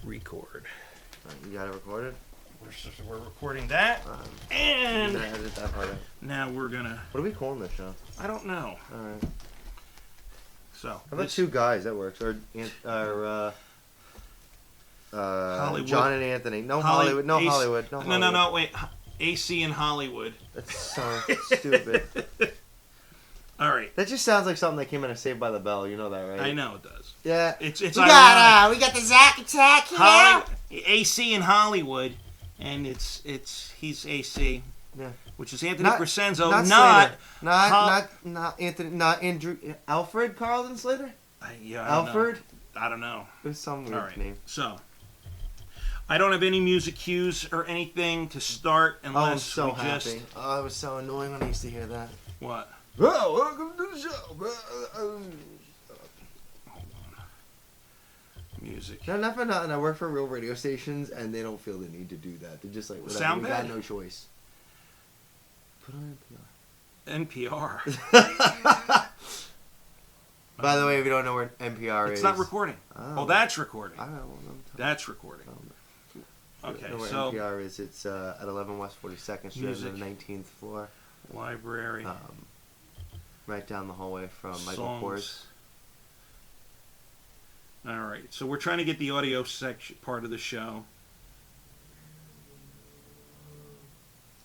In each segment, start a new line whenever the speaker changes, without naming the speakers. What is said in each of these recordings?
record.
You got it recorded?
We're recording that, and
edit that part out.
Now we're gonna.
What are we calling this show?
I don't know.
All right.
So
how about two guys? That works. Or
Hollywood.
John and Anthony. No Hollywood. No Hollywood. No Hollywood.
No. Wait. AC and Hollywood.
That's so stupid.
All right.
That just sounds like something that came in a Saved by the Bell. You know that, right?
I know it does.
Yeah.
It's
we got the Zack attack here.
AC in Hollywood, and he's AC.
Yeah.
Which is Anthony Crescenzo,
not Anthony, not Andrew, Alfred Carlton Slater.
Alfred. I don't know.
It was some weird name.
So, I don't have any music cues or anything to start unless
I'm so happy. Oh, it was so annoying when I used to hear that.
What?
Oh, welcome to the show.
Hold on. Music.
No, not for nothing. I work for real radio stations, and they don't feel the need to do that. They're just like, whatever.
Sound
we
bad?
got no choice. Put on
NPR.
By the way, if you don't know where NPR is,
it's not recording. Oh, that's recording. That's recording.
Okay, where
so
NPR is, it's at 11 West 42nd Street on the 19th floor.
Library.
Right down the hallway from Michael Kors.
All right, so we're trying to get the audio section part of the show.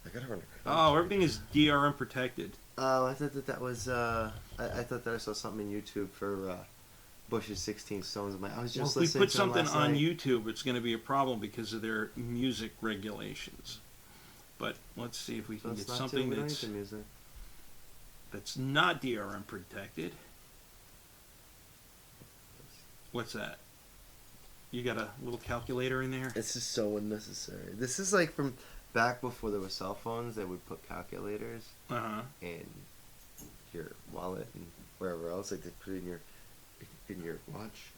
I gotta run.
Oh, everything is DRM protected.
Oh, I thought that was. I thought that I saw something in YouTube for Bush's 16 Stones. I was just listening to
if we put something
last
on
night.
YouTube, it's going to be a problem because of their music regulations. But let's see if we can get something that's not DRM protected. What's that? You got a little calculator in there?
This is so unnecessary. This is like from back before there were cell phones. They would put calculators in your wallet and wherever else. Like they put it in your watch.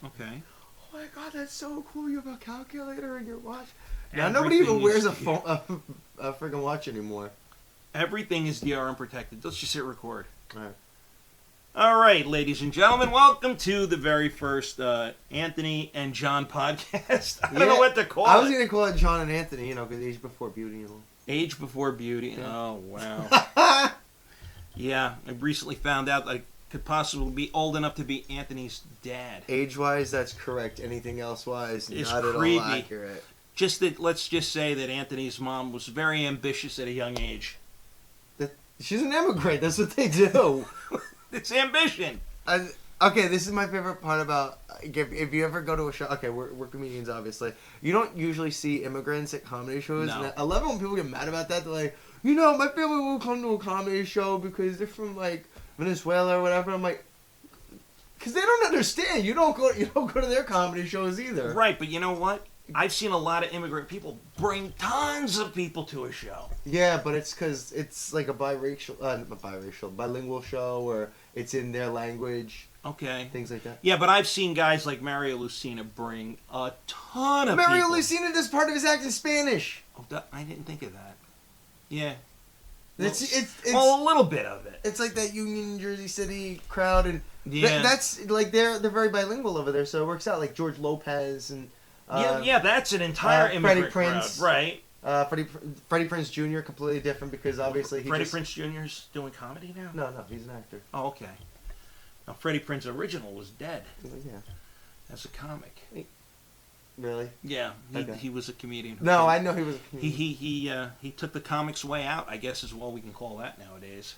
Okay.
Oh my God, that's so cool! You have a calculator in your watch. Now nobody even wears a friggin' watch anymore.
Everything is DRM protected. Let's just hit record.
All right.
All right, ladies and gentlemen, welcome to the very first Anthony and John podcast. I don't know what to call it.
I was going to call it John and Anthony, because age before beauty.
Age before beauty. Yeah. Oh, wow. Yeah, I recently found out that I could possibly be old enough to be Anthony's dad.
Age-wise, that's correct. Anything else-wise,
it's
not
creepy.
At all accurate.
Let's just say that Anthony's mom was very ambitious at a young age.
She's an immigrant. That's what they do.
It's ambition.
Okay, this is my favorite part about if you ever go to a show. Okay, we're comedians, obviously. You don't usually see immigrants at comedy shows.
No.
And I love it when people get mad about that. They're like, my family will come to a comedy show because they're from like Venezuela or whatever. I'm like, because they don't understand. You don't go to their comedy shows either.
Right, but you know what? I've seen a lot of immigrant people bring tons of people to a show.
Yeah, but it's because it's like a bilingual show, or it's in their language.
Okay.
Things like that.
Yeah, but I've seen guys like Mario Lucina bring a ton of people.
Mario Lucina does part of his act in Spanish.
Oh, I didn't think of that. Yeah.
It's
a little bit of it.
It's like that Union Jersey City crowd, and
yeah.
That's like they're very bilingual over there, so it works out. Like George Lopez and.
Yeah, that's an entire immigrant
Prince,
crowd, right?
Freddie Prinze Jr. completely different because obviously
Freddie Prinze Jr.'s doing comedy now.
No, he's an actor.
Oh, okay. Now Freddie Prinze original was dead.
Yeah.
As a comic.
Really?
Yeah, he was a comedian.
No, I know he was a comedian.
He took the comics way out, I guess is what we can call that nowadays.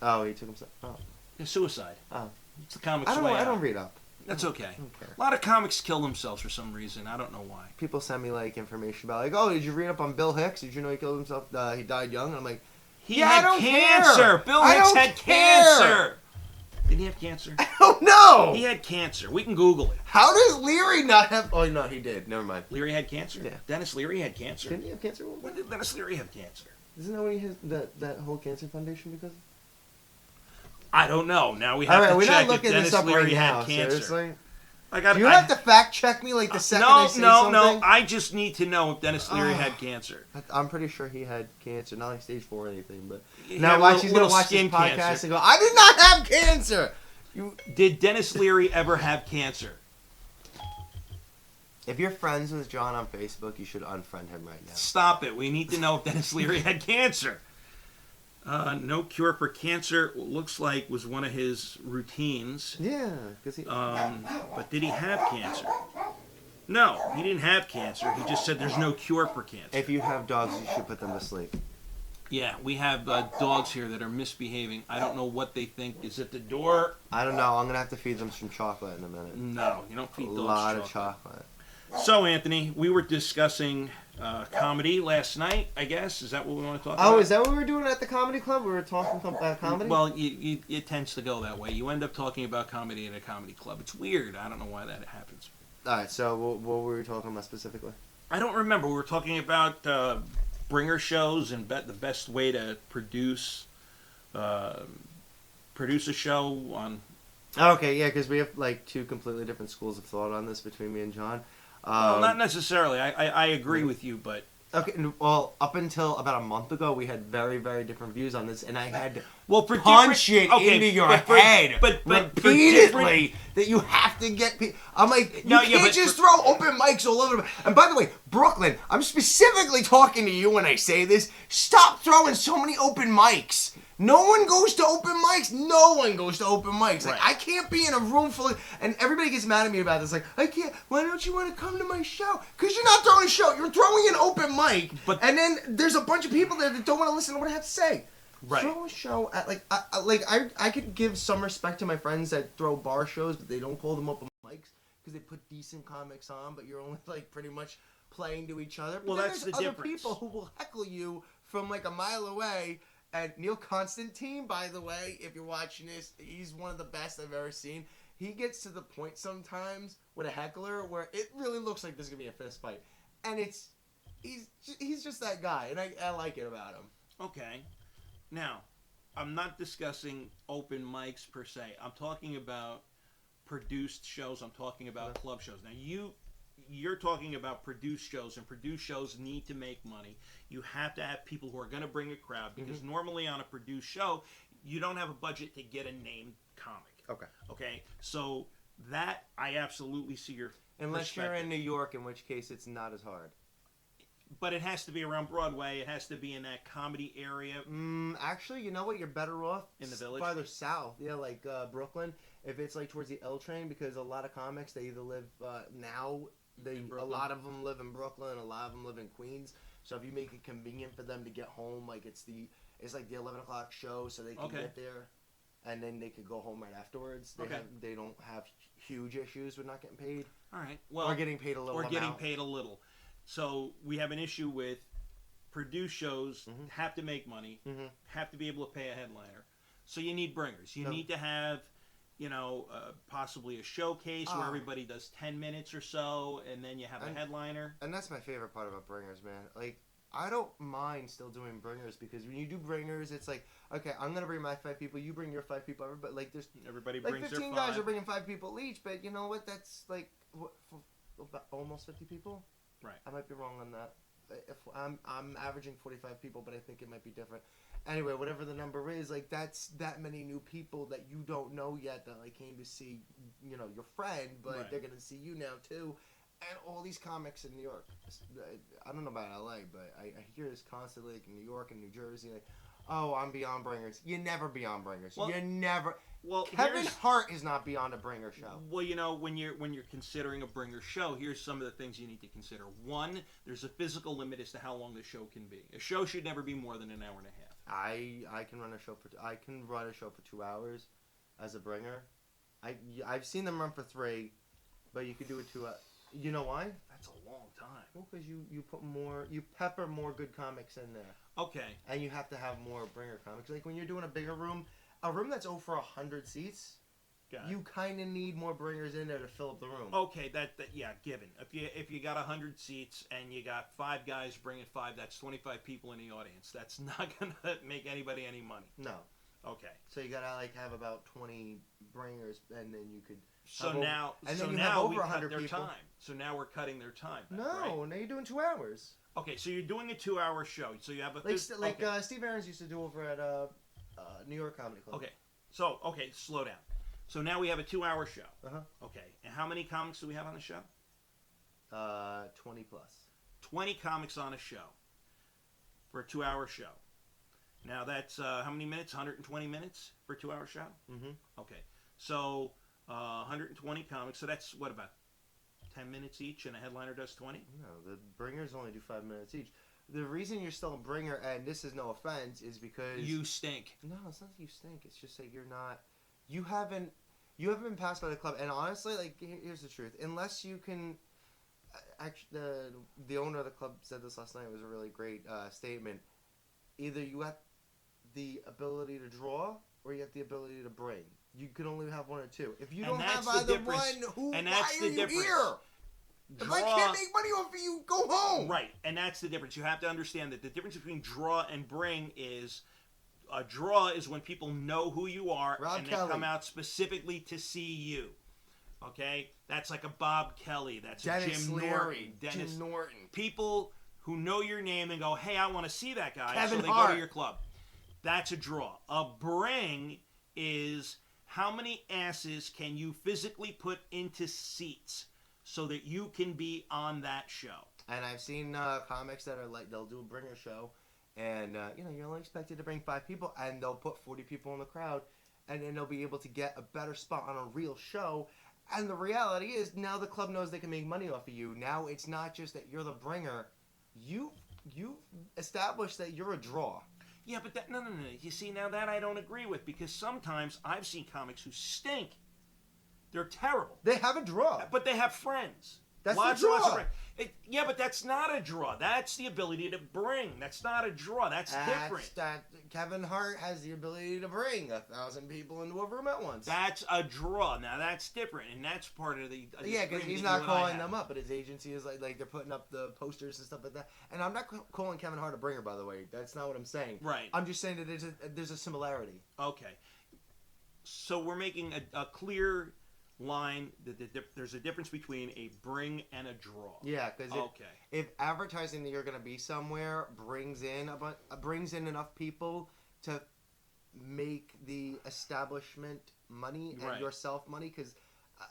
Oh, he took himself. Oh.
Yeah, suicide.
Oh.
It's the comics way out.
I don't read up.
That's okay.
I don't care.
A lot of comics kill themselves for some reason. I don't know why.
People send me like information about like, oh, did you read up on Bill Hicks? Did you know he killed himself? He died young. And I'm like,
he had cancer. Bill Hicks had cancer. Did he have cancer?
I don't know.
He had cancer. We can Google it.
How does Leary not have? Oh no, he did. Never mind.
Leary had cancer.
Yeah.
Dennis Leary had cancer.
Didn't he have cancer?
When did Dennis Leary have cancer?
Isn't that when he has that whole cancer foundation because?
I don't know. Now we have to check if Dennis Leary had cancer.
Seriously?
You
have to fact check me like the second I say something?
No. I just need to know if Dennis Leary had cancer.
I'm pretty sure he had cancer, not like stage 4 or anything. But
he
now she's gonna watch this podcast and go, "I did not have cancer."
Did Dennis Leary ever have cancer?
If you're friends with John on Facebook, you should unfriend him right now.
Stop it. We need to know if Dennis Leary had cancer. No cure for cancer, looks like was one of his routines.
Yeah, because he...
But did he have cancer? No, he didn't have cancer. He just said there's no cure for cancer.
If you have dogs, you should put them to sleep.
Yeah, we have dogs here that are misbehaving. I don't know what they think is at the door.
I don't know. I'm going to have to feed them some chocolate in a minute.
No, you don't feed dogs chocolate.
A lot of chocolate.
So, Anthony, we were discussing comedy last night, I guess. Is that what we want to talk about?
Oh, is that what we were doing at the comedy club? We were talking about comedy?
Well, it tends to go that way. You end up talking about comedy at a comedy club. It's weird. I don't know why that happens.
All right, so what were we talking about specifically?
I don't remember. We were talking about bringer shows and the best way to produce a show on...
Okay, yeah, because we have like two completely different schools of thought on this between me and John.
Well, not necessarily. I agree with you, but...
Okay, well, up until about a month ago, we had very, very different views on this, and I had to
for
punch it into your head
but
repeatedly that you have to get people. I'm like, you can't just throw open mics all over. And by the way, Brooklyn, I'm specifically talking to you when I say this. Stop throwing so many open mics. No one goes to open mics. No one goes to open mics. Like, I can't be in a room full of... And everybody gets mad at me about this. Like, I can't... Why don't you want to come to my show? Because you're not throwing a show. You're throwing an open mic. And then there's a bunch of people there that don't want to listen to what I have to say. Right. Throw a show at... I could give some respect to my friends that throw bar shows, but they don't call them open mics because they put decent comics on, but you're only, like, pretty much playing to each other. But
well, that's the
other
difference.
People who will heckle you from, like, a mile away... And Neil Constantine, by the way, if you're watching this, he's one of the best I've ever seen. He gets to the point sometimes with a heckler where it really looks like there's going to be a fist fight. And he's just that guy, and I like it about him.
Okay. Now, I'm not discussing open mics per se. I'm talking about produced shows. I'm talking about club shows. Now, you're talking about produced shows, and produced shows need to make money. You have to have people who are going to bring a crowd, because normally on a produced show, you don't have a budget to get a named comic. Okay? So that, I absolutely see your
Unless you're in New York, in which case it's not as hard.
But it has to be around Broadway. It has to be in that comedy area.
Actually, you know what? You're better off
in the Village,
farther south. Yeah, like Brooklyn. If it's like towards the L train, because a lot of comics, they either live now... a lot of them live in Brooklyn, a lot of them live in Queens. So if you make it convenient for them to get home, like it's like the 11 o'clock show, so they can get there, and then they could go home right afterwards. They don't have huge issues with not getting paid.
All right, well,
or getting paid a little.
Paid a little. So we have an issue with produced shows have to make money, have to be able to pay a headliner. So you need bringers. You need to have. Possibly a showcase where everybody does 10 minutes or so, and then you have a headliner.
And that's my favorite part about bringers, man. Like, I don't mind still doing bringers, because when you do bringers, it's like, okay, I'm going to bring my 5 people, you bring your 5 people, but like there's...
Everybody
like
brings
15
their 5.
guys are bringing 5 people each, but you know what? That's like, about almost 50 people?
Right.
I might be wrong on that. If I'm averaging 45 people, but I think it might be different. Anyway, whatever the number is, like that's that many new people that you don't know yet that like came to see, your friend, but they're gonna see you now too, and all these comics in New York. I don't know about LA, but I hear this constantly, like in New York and New Jersey, like, oh, I'm beyond bringers. You never beyond bringers. You never. Well, Kevin Hart is not beyond a bringer show.
Well, when you're considering a bringer show, here's some of the things you need to consider. One, there's a physical limit as to how long the show can be. A show should never be more than an hour and a half.
I can run a show for 2 hours as a bringer. I've seen them run for 3, but you could do it 2 hours. You know why?
That's a long time.
Well, because you pepper more good comics in there.
Okay.
And you have to have more bringer comics. Like when you're doing a bigger room, a room that's over 100 seats, you kind of need more bringers in there to fill up the room.
Okay, given. If you got 100 seats and you got 5 guys bringing 5, that's 25 people in the audience. That's not gonna make anybody any money.
No.
Okay.
So you gotta have about 20 bringers, and then you could.
Now we cut their time. So now we're cutting their time.
Now you're doing 2 hours.
Okay, so you're doing a 2-hour show. So you have
Steve Aarons used to do over at New York Comedy Club.
Okay. So slow down. So now we have a 2-hour show.
Uh-huh.
Okay. And how many comics do we have on the show?
20 plus.
20 comics on a show for a 2-hour show. Now that's how many minutes? 120 minutes for a 2-hour show?
Mm-hmm.
Okay. So 120 comics. So that's what, about 10 minutes each, and a headliner does 20?
No, the bringers only do 5 minutes each. The reason you're still a bringer, and this is no offense, is because
You stink.
No, it's not that you stink. It's just that you're not. You haven't been passed by the club. And honestly, like, here's the truth. Unless you can. Actually, the owner of the club said this last night. It was a really great statement. Either you have the ability to draw, or you have the ability to bring. You can only have one or two. If you
And
don't have
that's the
either one,
difference.
why
And that's
are
the
you
difference.
here? If I can't make money off of you, go home.
Right, and that's the difference. You have to understand that the difference between draw and bring is a draw is when people know who you are
Rob
and
Kelly.
they come out specifically to see you. Okay, that's like a Bob Kelly. That's
Dennis
a Jim
Leary,
Norton.
Jim Norton.
People who know your name and go, "Hey, I want to see that guy,"
Kevin
so they
Hart.
go to your club. That's a draw. A bring is how many asses can you physically put into seats so that you can be on that show.
And I've seen comics that are like, they'll do a bringer show, and you're only expected to bring 5 people, and they'll put 40 people in the crowd, and then they'll be able to get a better spot on a real show. And the reality is, now the club knows they can make money off of you. Now it's not just that you're the bringer. You've established that you're a draw.
Yeah, but that no. You see, now that I don't agree with, because sometimes I've seen comics who stink. They're terrible.
They have a draw.
But they have friends.
That's
Lots
the
and lots of
draw.
friends. Yeah, but that's not a draw. That's the ability to bring. That's not a draw. That's different.
Kevin Hart has the ability to bring 1,000 people into a room at once.
That's a draw. Now that's different, and that's part of the
Yeah, because
disagreement
he's
that
not
you and I
calling
have.
them up, but his agency is like they're putting up the posters and stuff like that. And I'm not calling Kevin Hart a bringer, by the way. That's not what I'm saying.
Right.
I'm just saying that there's a similarity.
Okay. So we're making a clear line that there's a difference between a bring and a draw.
Yeah, because
Okay.
if advertising that you're going to be somewhere brings in enough people to make the establishment money and
Right.
yourself money, because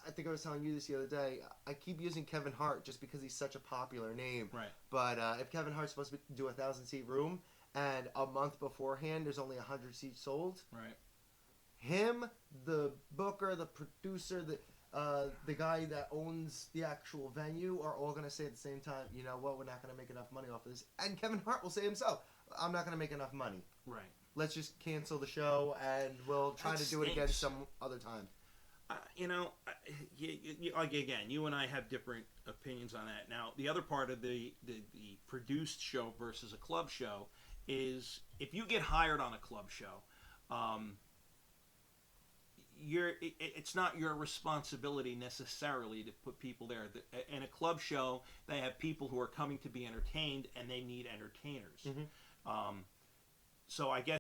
I think I was telling you this the other day, I keep using Kevin Hart just because he's such a popular name.
Right.
But if Kevin Hart's supposed to do a 1,000-seat room and a month beforehand there's only 100 seats sold,
Right.
him, the booker, the producer, the guy that owns the actual venue are all going to say at the same time, you know what, we're not going to make enough money off of this. And Kevin Hart will say himself, I'm not going to make enough money.
Right.
Let's just cancel the show and we'll try
That
to do it again
stinks.
some other time.
Again, you and I have different opinions on that. Now, the other part of the produced show versus a club show is if you get hired on a club show, it's not your responsibility necessarily to put people there. In a club show, they have people who are coming to be entertained, and they need entertainers.
Mm-hmm.
So I guess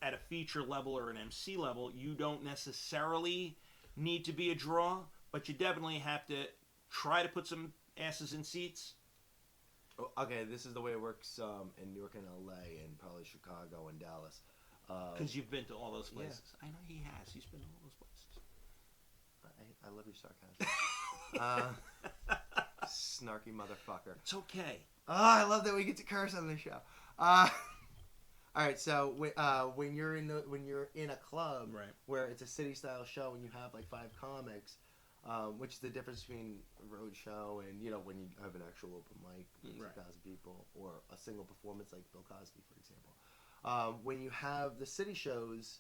at a feature level or an MC level, you don't necessarily need to be a draw, but you definitely have to try to put some asses in seats.
Okay, this is the way it works in New York and LA and probably Chicago and Dallas.
Because you've been to all those places. Yeah. I know he has. He's been to all those places.
I love your sarcasm. Snarky motherfucker.
It's okay.
Oh, I love that we get to curse on this show. All right, so when you're in a club,
right,
where it's a city style show and you have like 5 comics, which is the difference between a road show and when you have an actual open mic with 2,000 people, or a single performance like Bill Cosby, for example. When you have the city shows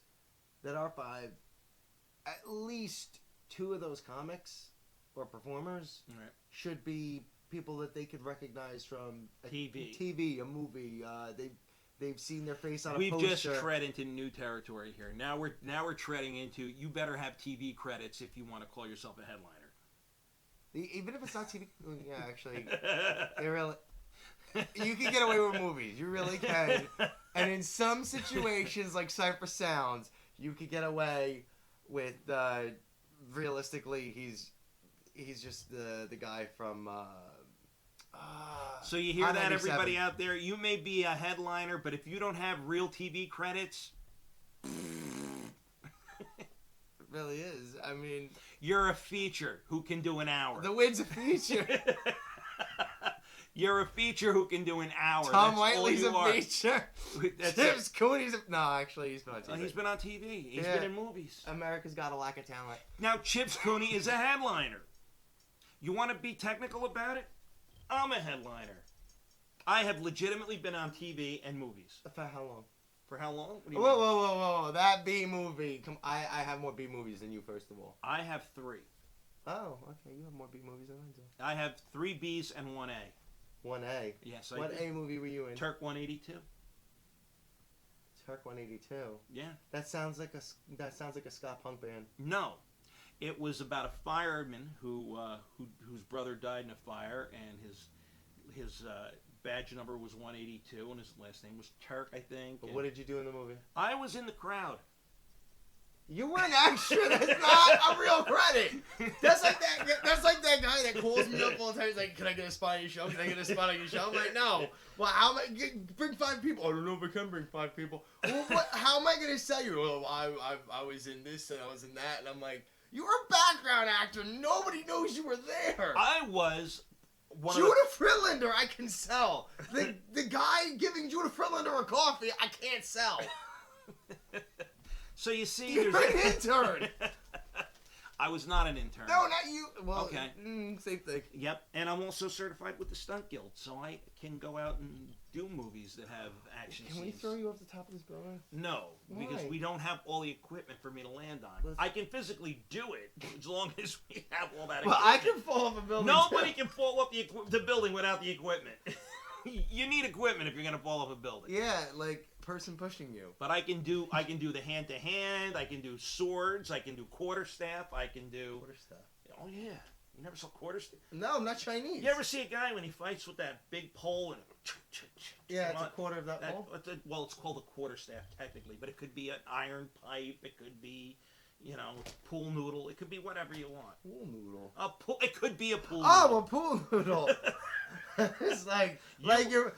that are 5, at least 2 of those comics or performers should be people that they could recognize from a TV, a movie. They've seen their face on a poster.
We've just tread into new territory here. Now we're treading into, you better have TV credits if you want to call yourself a headliner.
Even if it's not TV, yeah, actually, you can get away with movies. You really can. And in some situations, like Cypher Sounds, you could get away with. Realistically, he's just the guy from.
So you hear that,
I-97.
everybody out there? You may be a headliner, but if you don't have real TV credits,
it really is. I mean,
you're a feature who can do an hour.
The Win's a feature.
You're a feature who can do an hour.
Tom
That's
Whiteley's
all you
a
are.
feature.
That's
Chips Cooney's no, actually, he's been on TV.
He's been on TV. He's
Yeah.
been in movies.
America's got a lack of talent.
Now, Chips Cooney is a headliner. You want to be technical about it? I'm a headliner. I have legitimately been on TV and movies.
For how long?
For how long? What do
Whoa,
you mean?
whoa. That B movie. Come, I have more B movies than you, first of all.
I have 3.
Oh, okay. You have more B movies than I do.
I have 3 Bs and 1 A.
1A.
Yes, I
What
do.
A movie were you in?
Turk 182.
Turk 182.
Yeah.
That sounds like a ska punk band.
No. It was about a fireman whose brother died in a fire, and his badge number was 182, and his last name was Turk, I think.
But what did you do in the movie?
I was in the crowd.
You were an extra. That's not a real credit. That's like that guy that calls me up all the time. He's like, "Can I get a spot on your show? Can I get a spot on your show?" I'm like, "No." Well, how am I bring 5 people? I don't know if I can bring 5 people. Well, how am I gonna sell you? Well, I was in this and I was in that, and I'm like, "You were a background actor. Nobody knows you were there."
I was one
Judah
of
Friedlander, I can sell. The guy giving Judah Friedlander a coffee, I can't sell.
the... So you see,
You're
there's
an intern.
I was not an intern.
No, not you. Well,
Okay.
Same thing.
Yep, and I'm also certified with the Stunt Guild, so I can go out and do movies that have action
Can
scenes.
we throw you off the top of this building?
No, because
Why?
we don't have all the equipment for me to land on. I can physically do it as long as we have all that
Well,
equipment.
I can fall off a building.
Nobody can fall off the building without the equipment. You need equipment if you're going to fall off a building.
Yeah, like person pushing you.
But I can do the hand to hand. I can do swords. I can do quarterstaff. I can do.
Quarterstaff.
Oh yeah, you never saw quarterstaff.
No, I'm not Chinese.
You ever see a guy when he fights with that big pole and?
Yeah, it's a quarter of that pole.
Well, it's called a quarterstaff technically, but it could be an iron pipe. It could be, pool noodle. It could be whatever you want.
Pool noodle.
It could be a pool.
Oh,
noodle.
a pool noodle. It's like you're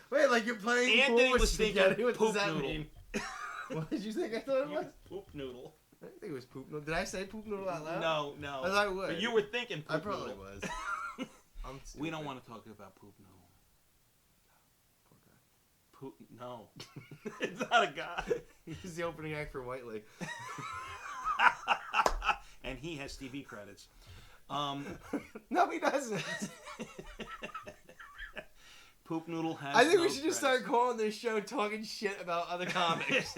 playing
Anthony
pool with
was
spaghetti.
thinking
What
poop
does that
noodle.
mean? What did you think I thought it was?
Poop noodle.
I didn't think it was poop noodle. Did I say poop noodle out loud?
No.
I thought I would.
But you were thinking poop
I probably
noodle.
was.
We don't want to talk about poop noodle.
Poor
Poop? No. It's not a guy.
guy. He's the opening act for White Lake.
And he has TV credits.
No, he doesn't.
Poop noodle has.
I think
no
we should just start calling this show talking shit about other comics.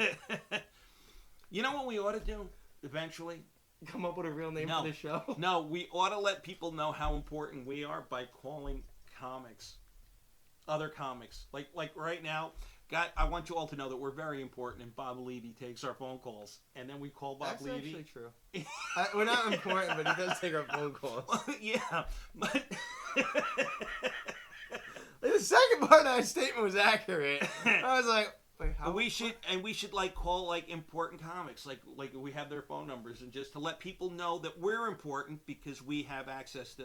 You know what we ought to do eventually?
Come up with a real name
No.
for this show.
No, we ought to let people know how important we are by calling comics, other comics. Like right now, I want you all to know that we're very important, and Bob Levy takes our phone calls, and then we call Bob
That's
Levy.
actually true. We're not important, but he does take our phone calls.
Yeah, but
The second part of that statement was accurate. I was like, wait, how?
we should like call like important comics, like we have their phone numbers, and just to let people know that we're important because we have access to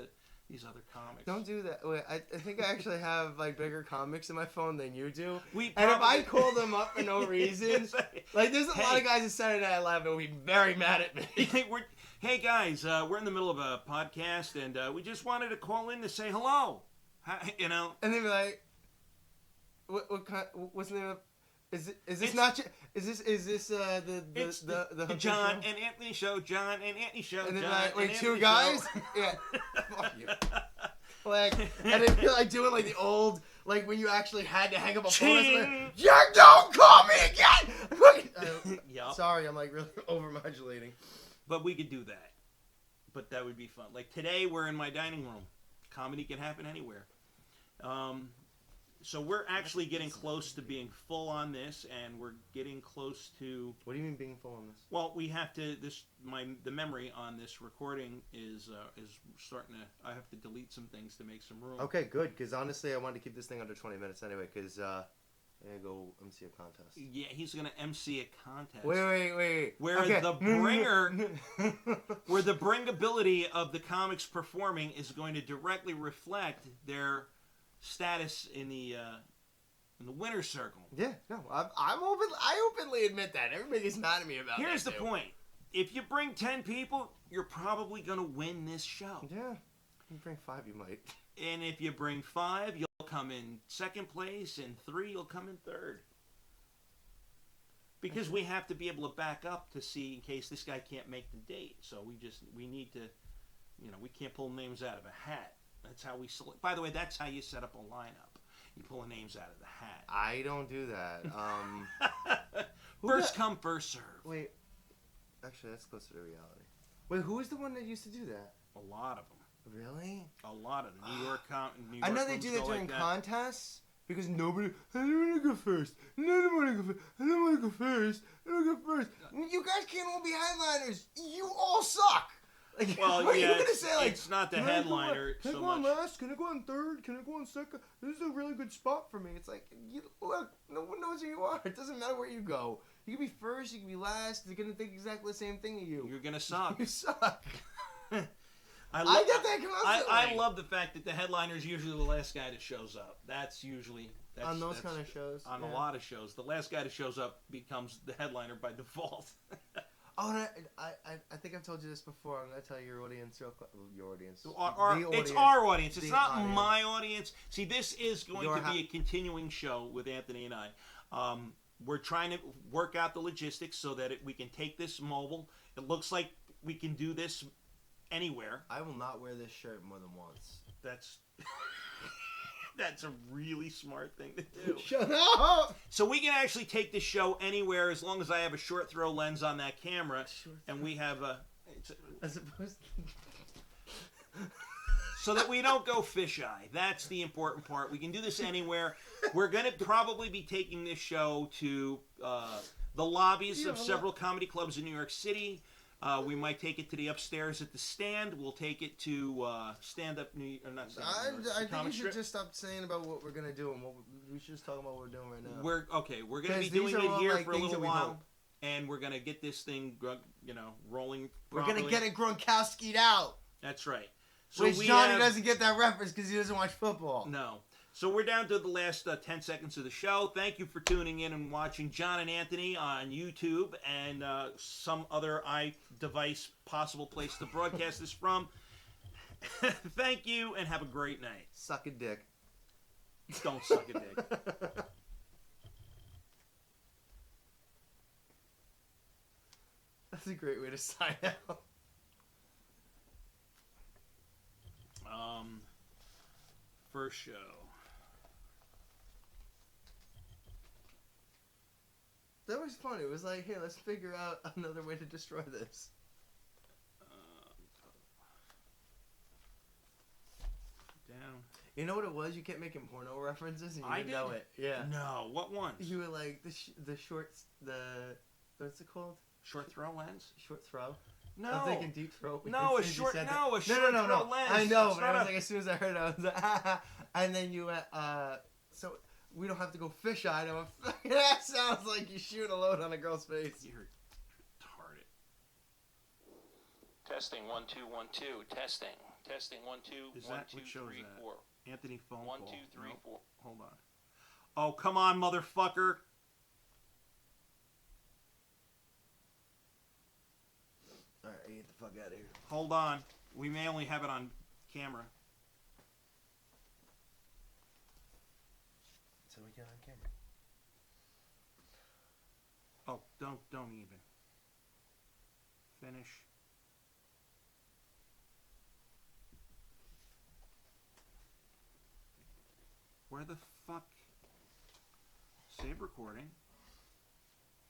these other comics.
Don't do that. Wait, I think I actually have like bigger comics in my phone than you do.
We
And if
probably-
I call them up for no reason, like there's a lot of guys at Saturday Night Live that will be very mad at me.
Hey guys, we're in the middle of a podcast, and we just wanted to call in to say hello.
And they'd be like, "What kind? What's the name of? Is this
It's-
not? Is this
It's
the
the John and Anthony show? John and Anthony show.
And then
John
like, wait,
and
two
Anthony
guys?
show.
Yeah. Fuck you. Like, and they'd be like doing like the old, like when you actually had to hang up a phone. It's
Ching.
like, yeah, don't call me again.
Yup.
Sorry, I'm like really overmodulating.
But we could do that. But that would be fun. Like today, we're in my dining room. Comedy can happen anywhere. So we're actually getting close to being full on this, and we're getting close to.
What do you mean being full on this?
Well, we have to. The memory on this recording is starting to. I have to delete some things to make some room.
Okay, good. Because honestly, I wanted to keep this thing under 20 minutes anyway. Because I gotta go MC a contest.
Yeah, he's gonna MC a contest.
Wait.
Where
Okay.
the bringer, where the bringability of the comics performing is going to directly reflect their status in the winner's circle.
Yeah, no, I'm open. I openly admit that. Everybody gets mad at me about
Here's the
that, too.
point: if you bring 10 people, you're probably gonna win this show.
Yeah, you bring 5, you might.
And if you bring 5, you'll come in second place, and 3 will come in third. Because we have to be able to back up to see in case this guy can't make the date. So we need to, we can't pull names out of a hat. That's how we select. By the way, that's how you set up a lineup. You pull the names out of the hat.
I don't do that.
First come, first serve.
Wait. Actually, that's closer to reality. Wait, who was the one that used to do that?
A lot of them.
Really?
A lot of them. New York.
I know they do that during contests because nobody. I don't want to go first. I don't want to go first. I don't want to go first. I don't want to go first. You guys can't all be headliners. You all suck. Like,
well,
what
yeah,
are you gonna say? Like,
it's not the headliner
Can I
so
go on
much.
last? Can I go on third? Can I go on second? This is a really good spot for me. It's like, look, no one knows who you are. It doesn't matter where you go. You can be first. You can be last. They're gonna think exactly the same thing of you.
You're gonna suck.
You suck.
I
get that constantly.
I love the fact that the headliner is usually the last guy that shows up. That's usually
on those kind of shows.
On a lot of shows, the last guy that shows up becomes the headliner by default.
Oh, and I think I've told you this before. I'm gonna tell your audience, your audience.
It's our audience. It's not
audience.
my audience. See, this is going to be a continuing show with Anthony and I. We're trying to work out the logistics so that we can take this mobile. It looks like we can do this anywhere.
I will not wear this shirt more than once.
That's a really smart thing to do.
Shut up!
So we can actually take this show anywhere as long as I have a short throw lens on that camera, and we have
as opposed
so that we don't go fisheye. That's the important part. We can do this anywhere. We're going to probably be taking this show to the lobbies of several comedy clubs in New York City. We might take it to the upstairs at the Stand. We'll take it to stand-up New York.
I think you should just stop saying about what we're gonna do and we should just talk about what we're doing right now.
We're gonna be doing it here for a little while, and we're gonna get this thing, rolling.
We're gonna get it Gronkowski'd out.
That's right. So
which Johnny doesn't get that reference because he doesn't watch football.
No. So we're down to the last 10 seconds of the show. Thank you for tuning in and watching John and Anthony on YouTube and some other iDevice possible place to broadcast this from. Thank you and have a great night.
Suck a dick.
Don't suck a dick.
That's a great way to sign out.
First show.
That was fun. It was like, hey, let's figure out another way to destroy this.
Down.
You know what it was? You kept making porno references and you didn't know it. Yeah.
No, what ones?
You were like, the shorts, what's it called?
Short throw lens?
Short throw?
No.
I'm thinking deep throat.
No, a short throw lens.
I know, but I was like, as soon as I heard it, I was like, and then you went, so we don't have to go fisheye. That sounds like you shoot a load on a girl's face.
You're retarded. Testing 1 2 1 2. Testing 1 2 1 2 3 4. Anthony phone
1
call.
2 3
Nope.
4.
Hold on. Oh, come on, motherfucker.
All right, get the fuck out of here.
Hold on. We may only have it on camera.
So we get on camera.
Oh, don't even. Finish. Where the fuck? Save recording.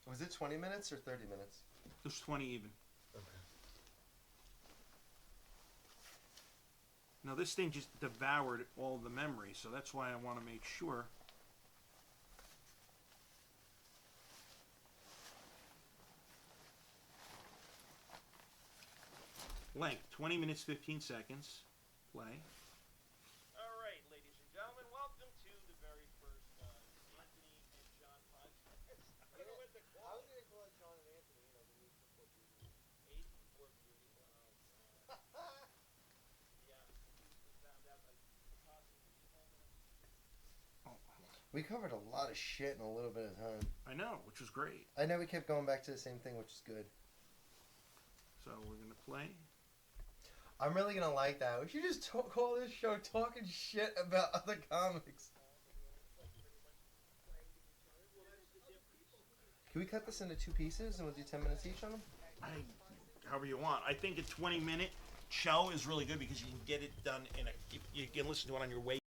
Was it 20 minutes or 30 minutes?
It was 20 even.
Okay.
Now this thing just devoured all the memory, so that's why I want to make sure. Length, 20 minutes, 15 seconds. Play. All right, ladies and gentlemen, welcome to the very first Anthony and John podcast. I don't know what to call it.
I was going to call it John and Anthony, the week before beauty.
8 before beauty. Yeah, we found out like
We covered a lot of shit in a little bit of time.
I know, which was great.
I know we kept going back to the same thing, which is good.
So we're gonna play.
I'm really gonna like that. We should just call this show "Talking Shit About Other Comics." Can we cut this into 2 pieces and we'll do 10 minutes each on them?
However you want. I think a 20-minute show is really good because you can get it done you can listen to it on your way